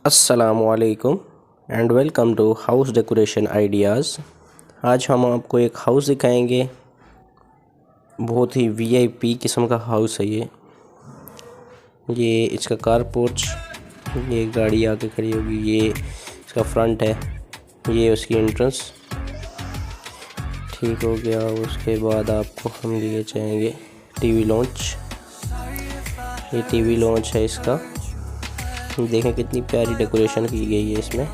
अस्सलामुअलैकुम and welcome to house decoration ideas. आज हम आपको एक हाउस दिखाएंगे। बहुत ही वीआईपी किस्म का हाउस है ये इसका कार पोर्च, ये गाड़ी आके खड़ी होगी, ये इसका फ्रंट है, ये उसकी एंट्रेंस। ठीक हो गया। उसके बाद आपको हम लिए जाएंगे टीवी लॉन्च। ये टीवी लॉन्च है इसका। देखें कितनी प्यारी डेकोरेशन की गई है इसमें,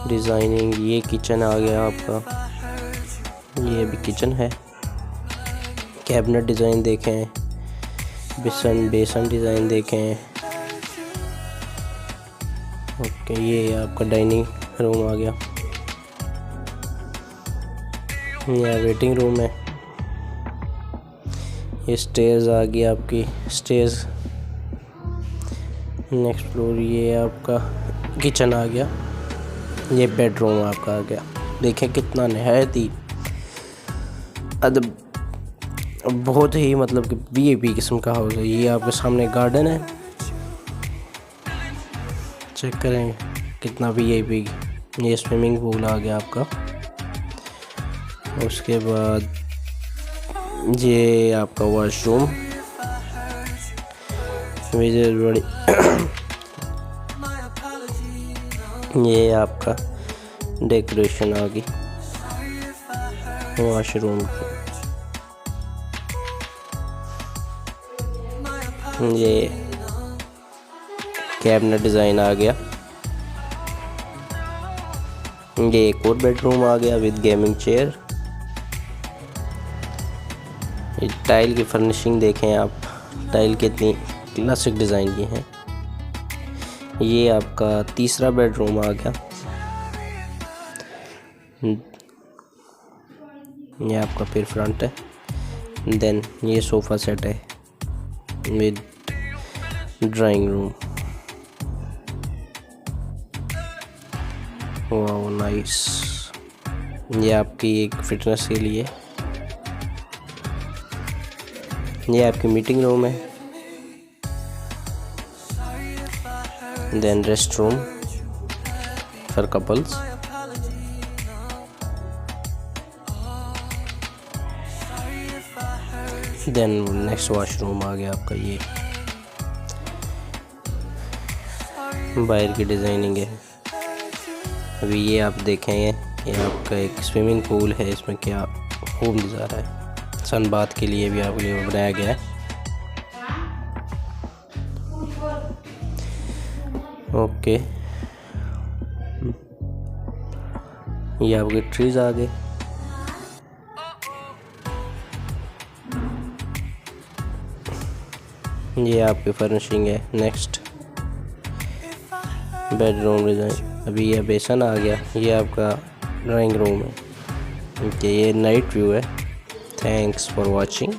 डिज़ाइनिंग। ये किचन आ गया आपका, ये भी किचन है। कैबिनेट डिज़ाइन देखें, बेसन डिज़ाइन देखें। ओके, ये आपका डाइनिंग रूम आ गया। ये वेटिंग रूम है। ये स्टेयर्स आ गई आपकी, स्टेयर्स। नेक्स्ट फ्लोर ये आपका किचन आ गया। ये बेडरूम आपका आ गया। देखें कितना नहायत ही बहुत ही मतलब कि वीआईपी किस्म का हाउस है। ये आपके सामने गार्डन है, चेक करें कितना वीआईपी। ये स्विमिंग पूल आ गया आपका। उसके बाद ये आपका वॉशरूम, बड़ी ये आपका डेकोरेशन आ गई वॉशरूम की। ये कैबिनेट डिज़ाइन आ गया। ये एक और बेडरूम आ गया विद गेमिंग चेयर। ये टाइल की फर्निशिंग देखें आप, टाइल कितनी क्लासिक डिज़ाइन की है। ये आपका तीसरा बेडरूम आ गया। ये आपका फिर फ्रंट है। देन ये सोफ़ा सेट है विद ड्राइंग रूम। वाह नाइस। ये आपकी एक फिटनेस के लिए। ये आपकी मीटिंग रूम है। Then rest room for couples. Then next washroom आ गया आपका। ये बाहर की डिज़ाइनिंग है। अभी ये आप देखेंगे, ये आपका एक स्विमिंग पूल है। इसमें क्या खूब नज़ारा है, सन बाथ के लिए भी आपके लिए बनाया गया है। ओके, ये आपके ट्रीज आ गए। ये आपकी फर्निशिंग है। Next bedroom design. अभी ये बेसन आ गया। ये आपका ड्राइंग रूम है। ओके, ये नाइट व्यू है। Thanks for watching.